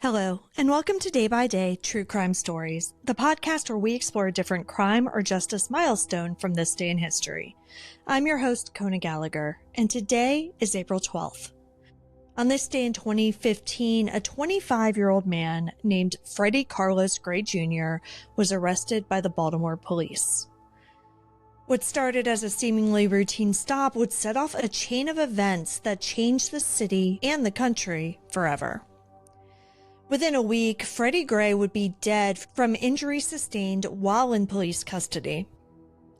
Hello, and welcome to Day by Day True Crime Stories, the podcast where we explore a different crime or justice milestone from this day in history. I'm your host, Kona Gallagher, and today is April 12th. On this day in 2015, a 25-year-old man named Freddie Carlos Gray Jr. was arrested by the Baltimore police. What started as a seemingly routine stop would set off a chain of events that changed the city and the country forever. Within a week, Freddie Gray would be dead from injuries sustained while in police custody.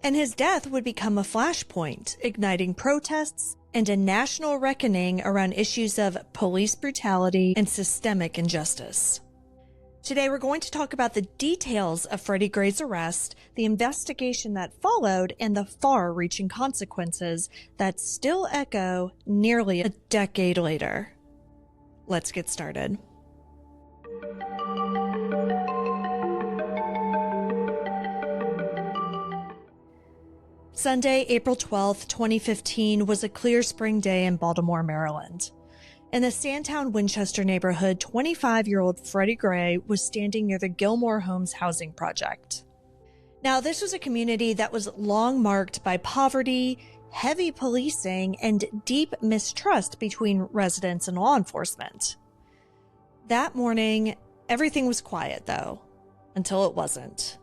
And his death would become a flashpoint, igniting protests and a national reckoning around issues of police brutality and systemic injustice. Today, we're going to talk about the details of Freddie Gray's arrest, the investigation that followed, and the far-reaching consequences that still echo nearly a decade later. Let's get started. Sunday, April 12th, 2015 was a clear spring day in Baltimore, Maryland. In the Sandtown Winchester neighborhood, 25-year-old Freddie Gray was standing near the Gilmore Homes housing project. Now, this was a community that was long marked by poverty, heavy policing, and deep mistrust between residents and law enforcement. That morning, everything was quiet, though, until it wasn't.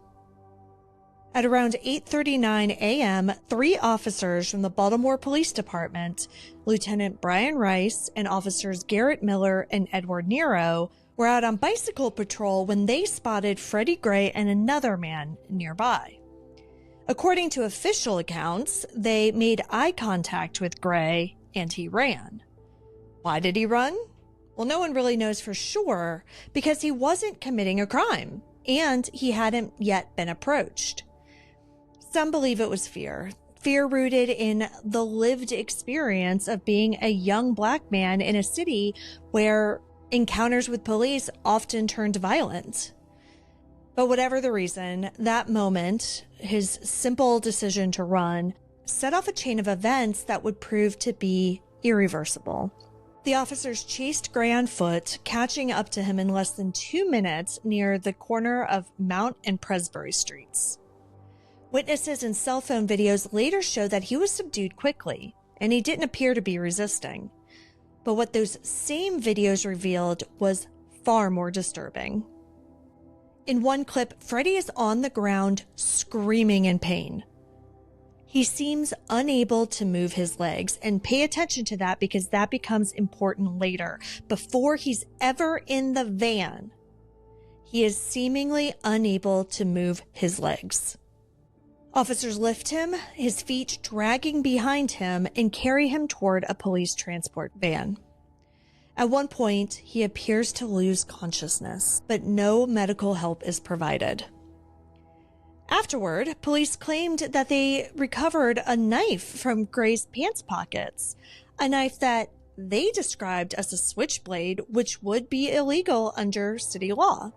At around 8:39 a.m., 3 officers from the Baltimore Police Department, Lieutenant Brian Rice and officers Garrett Miller and Edward Nero, were out on bicycle patrol when they spotted Freddie Gray and another man nearby. According to official accounts, they made eye contact with Gray and he ran. Why did he run? Well, no one really knows for sure because he wasn't committing a crime and he hadn't yet been approached. Some believe it was fear rooted in the lived experience of being a young black man in a city where encounters with police often turned violent. But whatever the reason, that moment, his simple decision to run, set off a chain of events that would prove to be irreversible. The officers chased Gray on foot, catching up to him in less than 2 minutes near the corner of Mount and Presbury Streets. Witnesses and cell phone videos later show that he was subdued quickly, and he didn't appear to be resisting. But what those same videos revealed was far more disturbing. In one clip, Freddie is on the ground screaming in pain. He seems unable to move his legs, and pay attention to that because that becomes important later. Before he's ever in the van, he is seemingly unable to move his legs. Officers lift him, his feet dragging behind him, and carry him toward a police transport van. At one point, he appears to lose consciousness, but no medical help is provided. Afterward, police claimed that they recovered a knife from Gray's pants pockets, a knife that they described as a switchblade, which would be illegal under city law.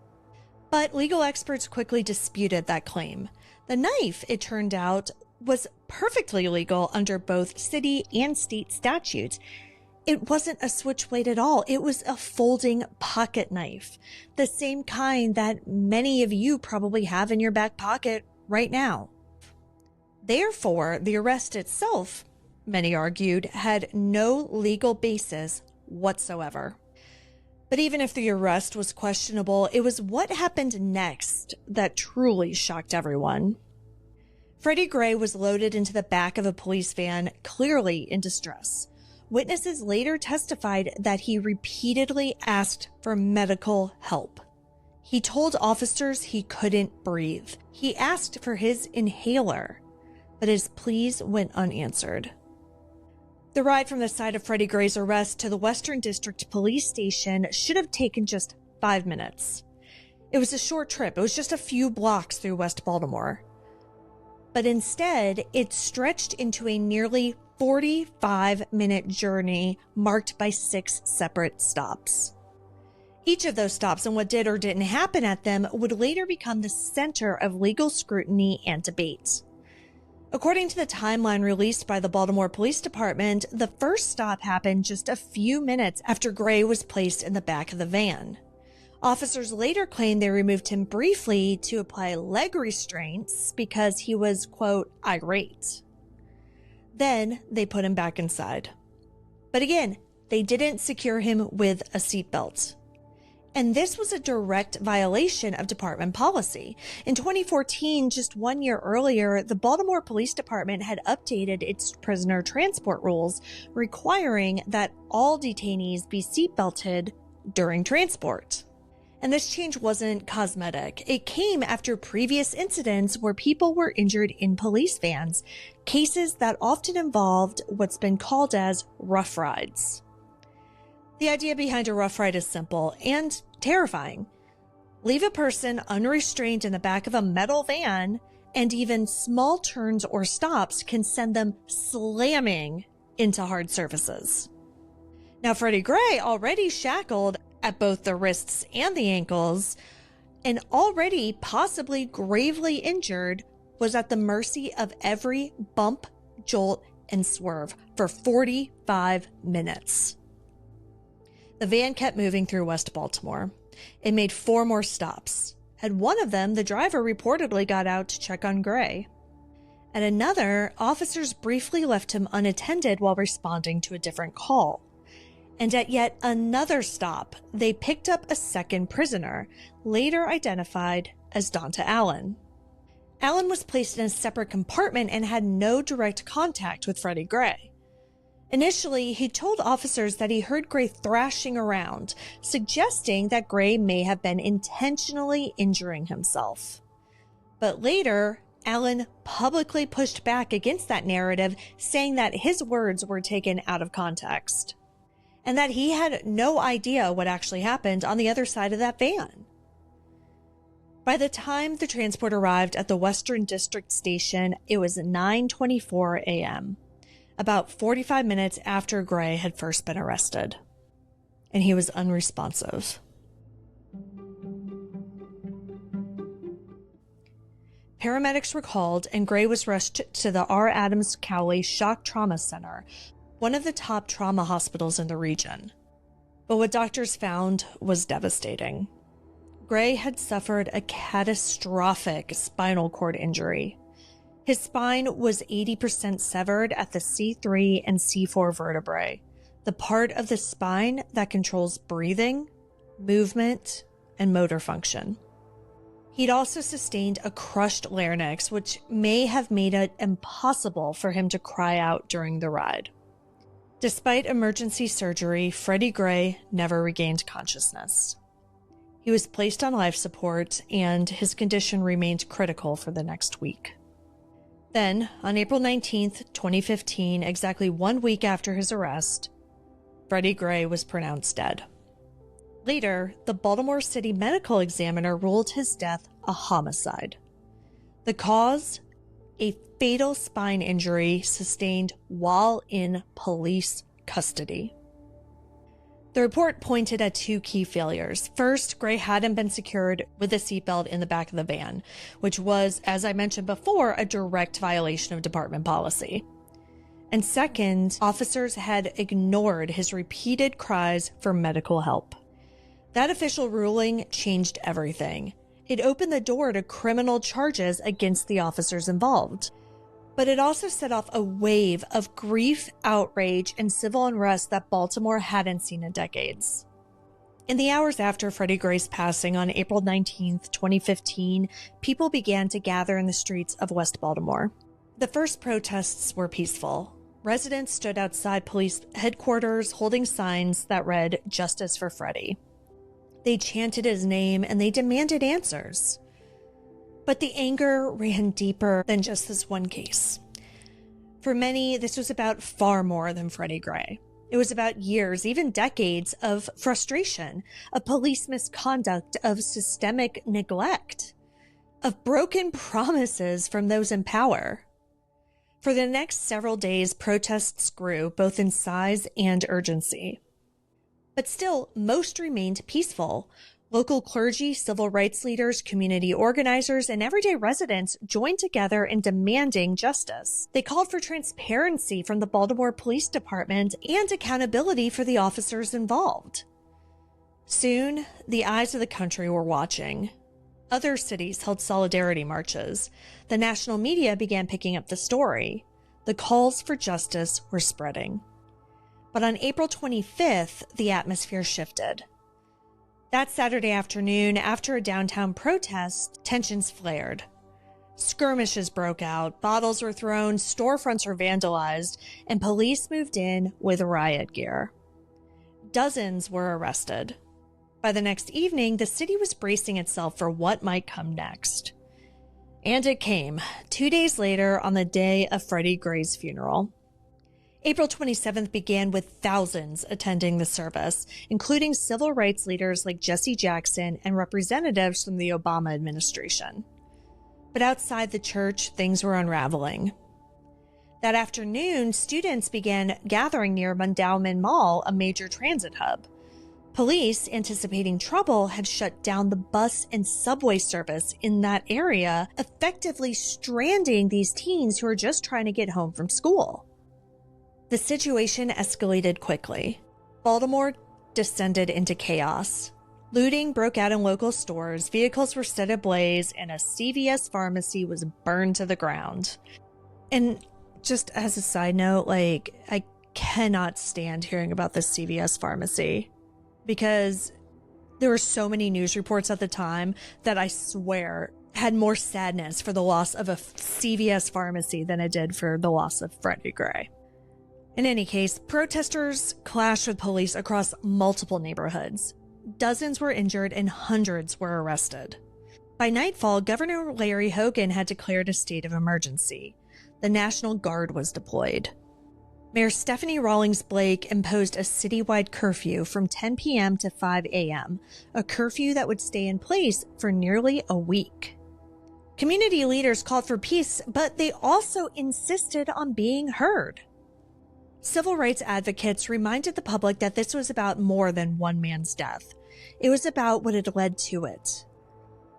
But legal experts quickly disputed that claim. The knife, it turned out, was perfectly legal under both city and state statutes. It wasn't a switchblade at all. It was a folding pocket knife, the same kind that many of you probably have in your back pocket right now. Therefore, the arrest itself, many argued, had no legal basis whatsoever. But even if the arrest was questionable, it was what happened next that truly shocked everyone. Freddie Gray was loaded into the back of a police van, clearly in distress. Witnesses later testified that he repeatedly asked for medical help. He told officers he couldn't breathe. He asked for his inhaler, but his pleas went unanswered. The ride from the site of Freddie Gray's arrest to the Western District Police Station should have taken just 5 minutes. It was a short trip. It was just a few blocks through West Baltimore. But instead, it stretched into a nearly 45-minute journey marked by 6 separate stops. Each of those stops and what did or didn't happen at them would later become the center of legal scrutiny and debate. According to the timeline released by the Baltimore Police Department, the first stop happened just a few minutes after Gray was placed in the back of the van. Officers later claimed they removed him briefly to apply leg restraints because he was, quote, irate. Then they put him back inside. But again, they didn't secure him with a seatbelt. And this was a direct violation of department policy. In 2014, just 1 year earlier, the Baltimore Police Department had updated its prisoner transport rules, requiring that all detainees be seatbelted during transport. And this change wasn't cosmetic. It came after previous incidents where people were injured in police vans, cases that often involved what's been called as rough rides. The idea behind a rough ride is simple and terrifying. Leave a person unrestrained in the back of a metal van, and even small turns or stops can send them slamming into hard surfaces. Now, Freddie Gray, already shackled at both the wrists and the ankles, and already possibly gravely injured, was at the mercy of every bump, jolt, and swerve for 45 minutes. The van kept moving through West Baltimore. It made 4 more stops. At one of them, the driver reportedly got out to check on Gray. At another, officers briefly left him unattended while responding to a different call. And at yet another stop, they picked up a second prisoner, later identified as Donta Allen. Allen was placed in a separate compartment and had no direct contact with Freddie Gray. Initially, he told officers that he heard Gray thrashing around, suggesting that Gray may have been intentionally injuring himself. But later, Allen publicly pushed back against that narrative, saying that his words were taken out of context, and that he had no idea what actually happened on the other side of that van. By the time the transport arrived at the Western District Station, it was 9:24 a.m., about 45 minutes after Gray had first been arrested. And he was unresponsive. Paramedics were called, and Gray was rushed to the R. Adams Cowley Shock Trauma Center, one of the top trauma hospitals in the region. But what doctors found was devastating. Gray had suffered a catastrophic spinal cord injury. His spine was 80% severed at the C3 and C4 vertebrae, the part of the spine that controls breathing, movement, and motor function. He'd also sustained a crushed larynx, which may have made it impossible for him to cry out during the ride. Despite emergency surgery, Freddie Gray never regained consciousness. He was placed on life support, and his condition remained critical for the next week. Then, on April 19th, 2015, exactly 1 week after his arrest, Freddie Gray was pronounced dead. Later, the Baltimore City Medical Examiner ruled his death a homicide. The cause? A fatal spine injury sustained while in police custody. The report pointed at 2 key failures. First, Gray hadn't been secured with a seatbelt in the back of the van, which was, as I mentioned before, a direct violation of department policy. And second, officers had ignored his repeated cries for medical help. That official ruling changed everything. It opened the door to criminal charges against the officers involved. But it also set off a wave of grief, outrage, and civil unrest that Baltimore hadn't seen in decades. In the hours after Freddie Gray's passing on April 19, 2015, people began to gather in the streets of West Baltimore. The first protests were peaceful. Residents stood outside police headquarters holding signs that read, "Justice for Freddie." They chanted his name and they demanded answers. But the anger ran deeper than just this one case. For many, this was about far more than Freddie Gray. It was about years, even decades, of frustration, of police misconduct, of systemic neglect, of broken promises from those in power. For the next several days, protests grew, both in size and urgency. But still, most remained peaceful. Local clergy, civil rights leaders, community organizers, and everyday residents joined together in demanding justice. They called for transparency from the Baltimore Police Department and accountability for the officers involved. Soon, the eyes of the country were watching. Other cities held solidarity marches. The national media began picking up the story. The calls for justice were spreading. But on April 25th, the atmosphere shifted. That Saturday afternoon, after a downtown protest, tensions flared. Skirmishes broke out, bottles were thrown, storefronts were vandalized, and police moved in with riot gear. Dozens were arrested. By the next evening, the city was bracing itself for what might come next. And it came, 2 days later on the day of Freddie Gray's funeral. April 27th began with thousands attending the service, including civil rights leaders like Jesse Jackson and representatives from the Obama administration. But outside the church, things were unraveling. That afternoon, students began gathering near Mondawmin Mall, a major transit hub. Police, anticipating trouble, had shut down the bus and subway service in that area, effectively stranding these teens who were just trying to get home from school. The situation escalated quickly. Baltimore descended into chaos. Looting broke out in local stores, vehicles were set ablaze, and a CVS pharmacy was burned to the ground. And just as a side note, I cannot stand hearing about this CVS pharmacy, because there were so many news reports at the time that I swear had more sadness for the loss of a CVS pharmacy than it did for the loss of Freddie Gray. In any case, protesters clashed with police across multiple neighborhoods. Dozens were injured and hundreds were arrested. By nightfall, Governor Larry Hogan had declared a state of emergency. The National Guard was deployed. Mayor Stephanie Rawlings Blake imposed a citywide curfew from 10 p.m. to 5 a.m., a curfew that would stay in place for nearly a week. Community leaders called for peace, but they also insisted on being heard. Civil rights advocates reminded the public that this was about more than one man's death. It was about what had led to it.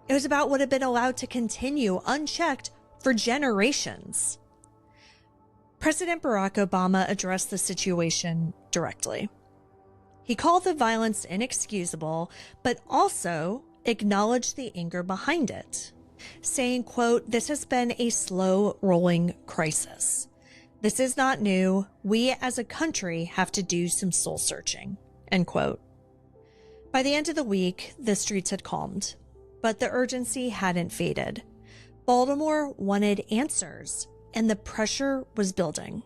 It was about what had been allowed to continue unchecked for generations. President Barack Obama addressed the situation directly. He called the violence inexcusable, but also acknowledged the anger behind it, saying, quote, "This has been a slow-rolling crisis. This is not new. We as a country have to do some soul-searching," end quote. By the end of the week, the streets had calmed, but the urgency hadn't faded. Baltimore wanted answers, and the pressure was building.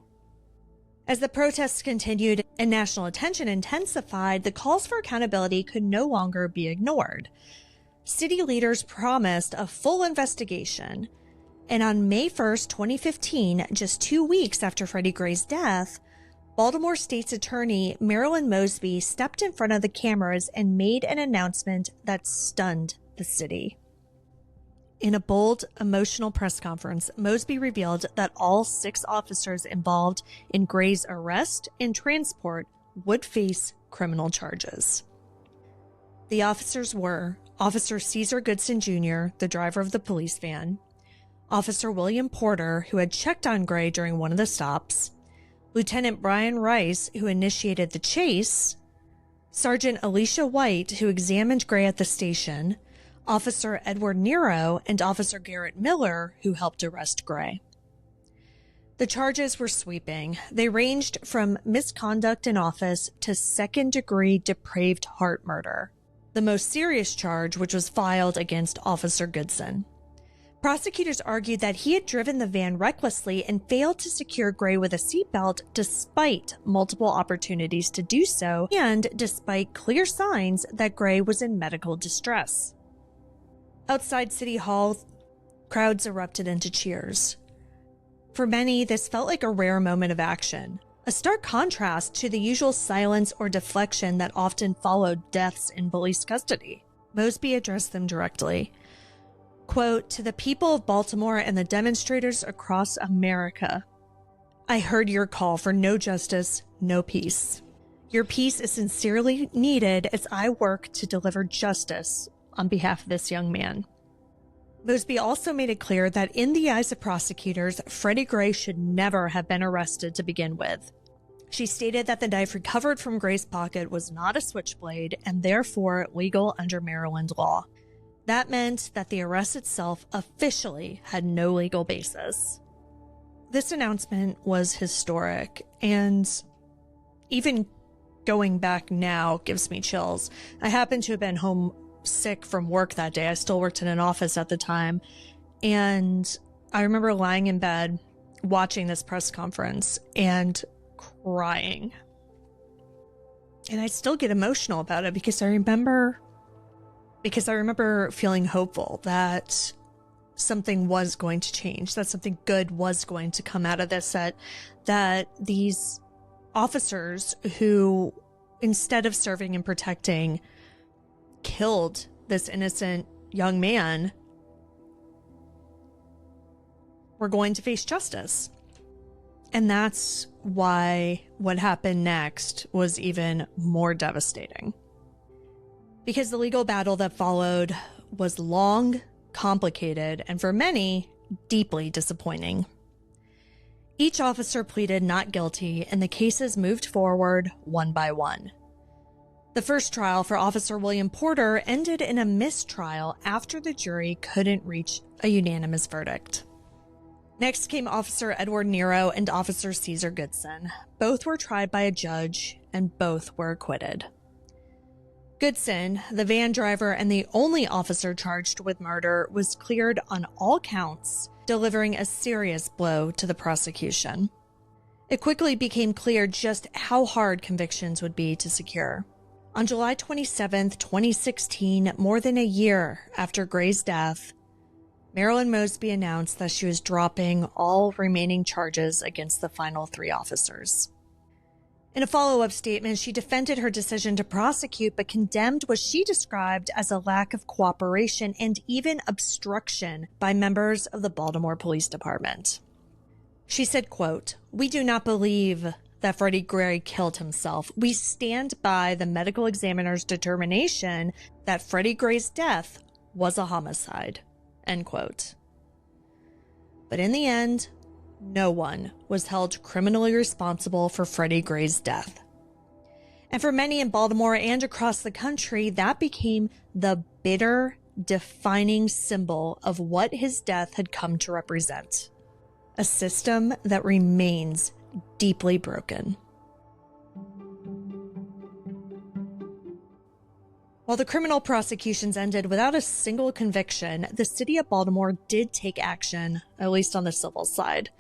As the protests continued and national attention intensified, the calls for accountability could no longer be ignored. City leaders promised a full investigation, and on May 1st, 2015, just 2 weeks after Freddie Gray's death, Baltimore State's Attorney Marilyn Mosby stepped in front of the cameras and made an announcement that stunned the city. In a bold, emotional press conference, Mosby revealed that all 6 officers involved in Gray's arrest and transport would face criminal charges. The officers were Officer Cesar Goodson Jr., the driver of the police van, Officer William Porter, who had checked on Gray during one of the stops, Lieutenant Brian Rice, who initiated the chase, Sergeant Alicia White, who examined Gray at the station, Officer Edward Nero, and Officer Garrett Miller, who helped arrest Gray. The charges were sweeping. They ranged from misconduct in office to second-degree depraved heart murder, the most serious charge which was filed against Officer Goodson. Prosecutors argued that he had driven the van recklessly and failed to secure Gray with a seatbelt despite multiple opportunities to do so and despite clear signs that Gray was in medical distress. Outside City Hall, crowds erupted into cheers. For many, this felt like a rare moment of action, a stark contrast to the usual silence or deflection that often followed deaths in police custody. Mosby addressed them directly. Quote, "To the people of Baltimore and the demonstrators across America, I heard your call for no justice, no peace. Your peace is sincerely needed as I work to deliver justice on behalf of this young man." Mosby also made it clear that in the eyes of prosecutors, Freddie Gray should never have been arrested to begin with. She stated that the knife recovered from Gray's pocket was not a switchblade and therefore legal under Maryland law. That meant that the arrest itself officially had no legal basis. This announcement was historic, and even going back now gives me chills. I happened to have been home sick from work that day. I still worked in an office at the time, and I remember lying in bed watching this press conference and crying. And I still get emotional about it because I remember feeling hopeful that something was going to change, that something good was going to come out of this, that these officers who, instead of serving and protecting, killed this innocent young man were going to face justice. And that's why what happened next was even more devastating. Because the legal battle that followed was long, complicated, and for many, deeply disappointing. Each officer pleaded not guilty, and the cases moved forward one by one. The first trial for Officer William Porter ended in a mistrial after the jury couldn't reach a unanimous verdict. Next came Officer Edward Nero and Officer Caesar Goodson. Both were tried by a judge, and both were acquitted. Goodson, the van driver and the only officer charged with murder, was cleared on all counts, delivering a serious blow to the prosecution. It quickly became clear just how hard convictions would be to secure. On July 27, 2016, more than a year after Gray's death, Marilyn Mosby announced that she was dropping all remaining charges against the final three officers. In a follow-up statement, she defended her decision to prosecute, but condemned what she described as a lack of cooperation and even obstruction by members of the Baltimore Police Department. She said, quote, "We do not believe that Freddie Gray killed himself. We stand by the medical examiner's determination that Freddie Gray's death was a homicide." End quote. But in the end, no one was held criminally responsible for Freddie Gray's death. And for many in Baltimore and across the country, that became the bitter, defining symbol of what his death had come to represent. A system that remains deeply broken. While the criminal prosecutions ended without a single conviction, the city of Baltimore did take action, at least on the civil side.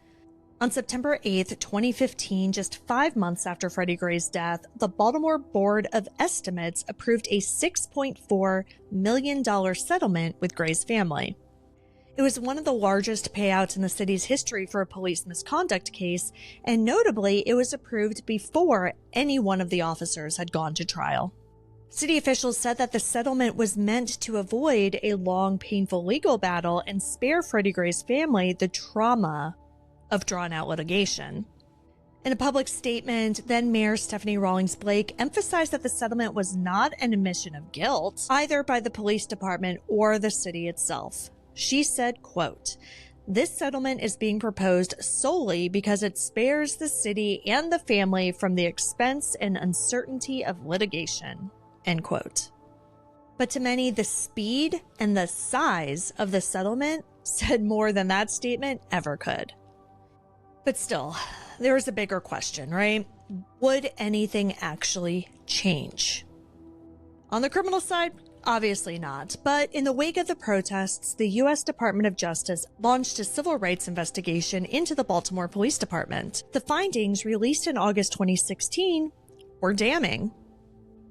On September 8, 2015, just 5 months after Freddie Gray's death, the Baltimore Board of Estimates approved a $6.4 million settlement with Gray's family. It was one of the largest payouts in the city's history for a police misconduct case, and notably, it was approved before any one of the officers had gone to trial. City officials said that the settlement was meant to avoid a long, painful legal battle and spare Freddie Gray's family the trauma of drawn-out litigation. In a public statement, then Mayor Stephanie Rawlings Blake emphasized that the settlement was not an admission of guilt, either by the police department or the city itself. She said, quote, "This settlement is being proposed solely because it spares the city and the family from the expense and uncertainty of litigation." End quote. But to many, the speed and the size of the settlement said more than that statement ever could. But still, there was a bigger question, right? Would anything actually change? On the criminal side, obviously not. But in the wake of the protests, the U.S. Department of Justice launched a civil rights investigation into the Baltimore Police Department. The findings, released in August 2016, were damning.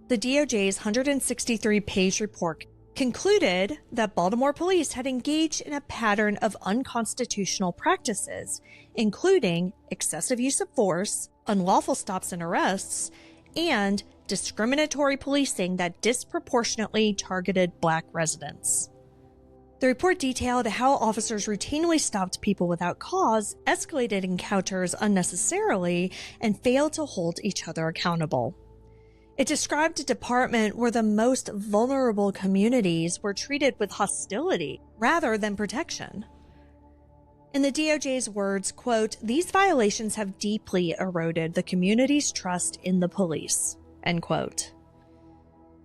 The DOJ's 163-page report concluded that Baltimore police had engaged in a pattern of unconstitutional practices, including excessive use of force, unlawful stops and arrests, and discriminatory policing that disproportionately targeted Black residents. The report detailed how officers routinely stopped people without cause, escalated encounters unnecessarily, and failed to hold each other accountable. It described a department where the most vulnerable communities were treated with hostility rather than protection. In the DOJ's words, quote, "These violations have deeply eroded the community's trust in the police," end quote.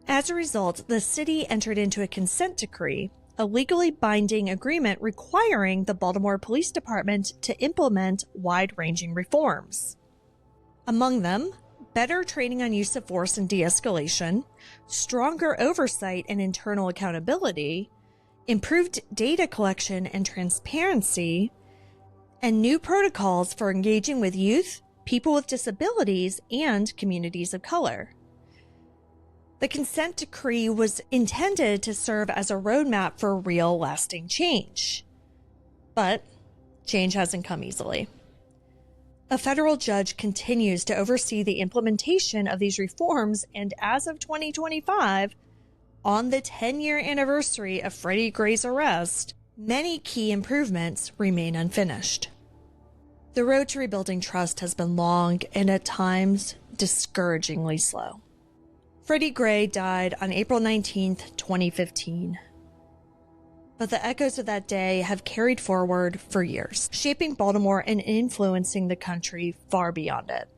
As a result, the city entered into a consent decree, a legally binding agreement requiring the Baltimore Police Department to implement wide-ranging reforms. Among them, better training on use of force and de-escalation, stronger oversight and internal accountability, improved data collection and transparency, and new protocols for engaging with youth, people with disabilities, and communities of color. The consent decree was intended to serve as a roadmap for real, lasting change. But change hasn't come easily. A federal judge continues to oversee the implementation of these reforms, and as of 2025, on the 10-year anniversary of Freddie Gray's arrest, many key improvements remain unfinished. The road to rebuilding trust has been long and at times discouragingly slow. Freddie Gray died on April 19, 2015. But the echoes of that day have carried forward for years, shaping Baltimore and influencing the country far beyond it.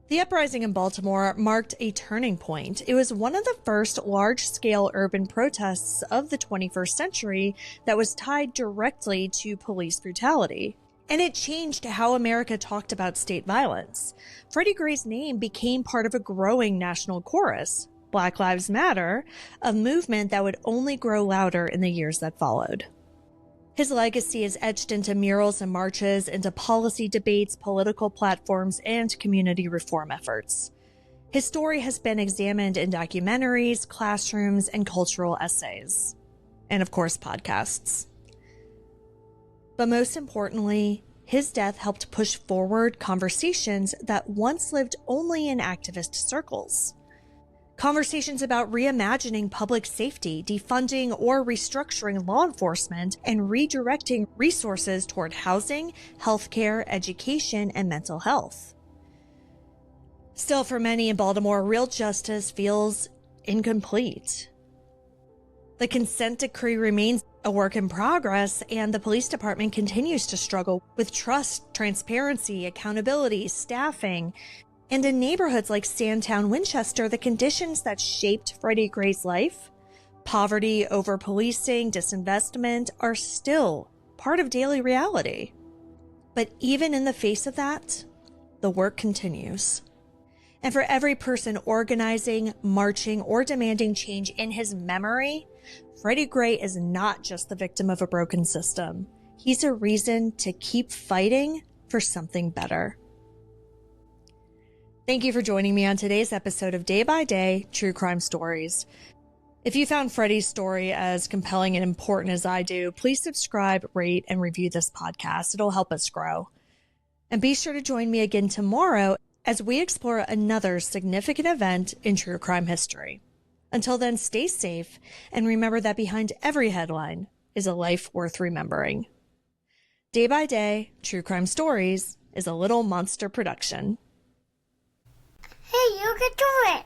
The uprising in Baltimore marked a turning point. It was one of the first large-scale urban protests of the 21st century that was tied directly to police brutality. And it changed how America talked about state violence. Freddie Gray's name became part of a growing national chorus, Black Lives Matter, a movement that would only grow louder in the years that followed. His legacy is etched into murals and marches, into policy debates, political platforms, and community reform efforts. His story has been examined in documentaries, classrooms, and cultural essays. And of course, podcasts. But most importantly, his death helped push forward conversations that once lived only in activist circles. Conversations about reimagining public safety, defunding or restructuring law enforcement, and redirecting resources toward housing, healthcare, education, and mental health. Still, for many in Baltimore, real justice feels incomplete. The consent decree remains a work in progress, and the police department continues to struggle with trust, transparency, accountability, staffing. And in neighborhoods like Sandtown, Winchester, the conditions that shaped Freddie Gray's life, poverty, over-policing, disinvestment, are still part of daily reality. But even in the face of that, the work continues. And for every person organizing, marching, or demanding change in his memory, Freddie Gray is not just the victim of a broken system. He's a reason to keep fighting for something better. Thank you for joining me on today's episode of Day by Day True Crime Stories. If you found Freddie's story as compelling and important as I do, please subscribe, rate, and review this podcast. It'll help us grow. And be sure to join me again tomorrow as we explore another significant event in true crime history. Until then, stay safe and remember that behind every headline is a life worth remembering. Day by Day True Crime Stories is a Little Monster production. Hey, you can do it!